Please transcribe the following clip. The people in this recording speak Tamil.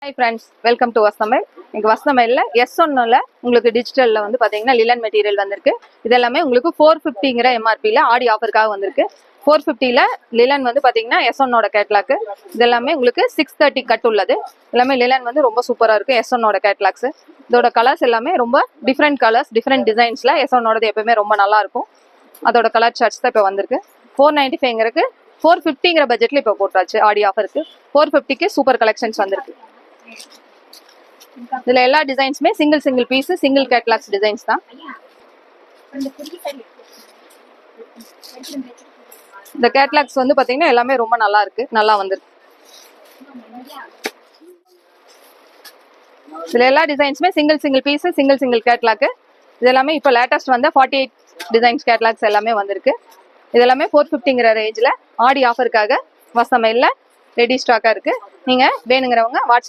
Hi friends, welcome to Vasthamil. இங்க வஸ்தமைல்ல S1ல உங்களுக்கு டிஜிட்டல்ல வந்து பாத்தீங்கன்னா லிலன் மெட்டீரியல் வந்திருக்கு. இது எல்லாமே உங்களுக்கு 450ங்கற MRPல ஆடி ஆஃபர்க்காக வந்திருக்கு. 450ல லிலன் வந்து பாத்தீங்கன்னா S1ஓட கேட்டலாக். இது எல்லாமே உங்களுக்கு 630 கட் உள்ளது. எல்லாமே லிலன் வந்து ரொம்ப சூப்பரா இருக்கு S1ஓட கேட்டலாக்ஸ். இதோட கலர்ஸ் எல்லாமே ரொம்ப டிஃபரண்ட் கலர்ஸ், டிஃபரண்ட் டிசைன்ஸ்ல S1ஓடது எப்பவுமே ரொம்ப நல்லா இருக்கும். அதோட கலர் சார்ட்ஸ் தான் இப்ப வந்திருக்கு. 495ங்கறக்கு 450ங்கற பட்ஜெட்ல இப்ப போட்டாச்சு ஆடி ஆஃபருக்கு. 450க்கு சூப்பர் கலெக்ஷன்ஸ் வந்திருக்கு. இதுல எல்லா டிசைன்ஸ்மே single piece single catalogues designs தான். இந்த கேட்டலாக்ஸ் வந்து பாத்தீங்கன்னா எல்லாமே ரொம்ப நல்லா இருக்கு, நல்லா வந்திருக்கு. இதுல எல்லா டிசைன்ஸ்மே சிங்கிள் பீஸ் சிங்கிள் கேட்டலாக். இது எல்லாமே இப்ப லேட்டஸ்ட் வந்த 48 டிசைன்ஸ் கேட்டலாக்ஸ் எல்லாமே வந்திருக்கு. இது எல்லாமே 450ங்கற ரேஞ்ச்ல ஆடி ஆஃபருக்காக வஸ்தமைல்ல ரெடி ஸ்டாக்கா இருக்கு. நீங்க வேணுங்கிறவங்க வாட்ஸ்அப்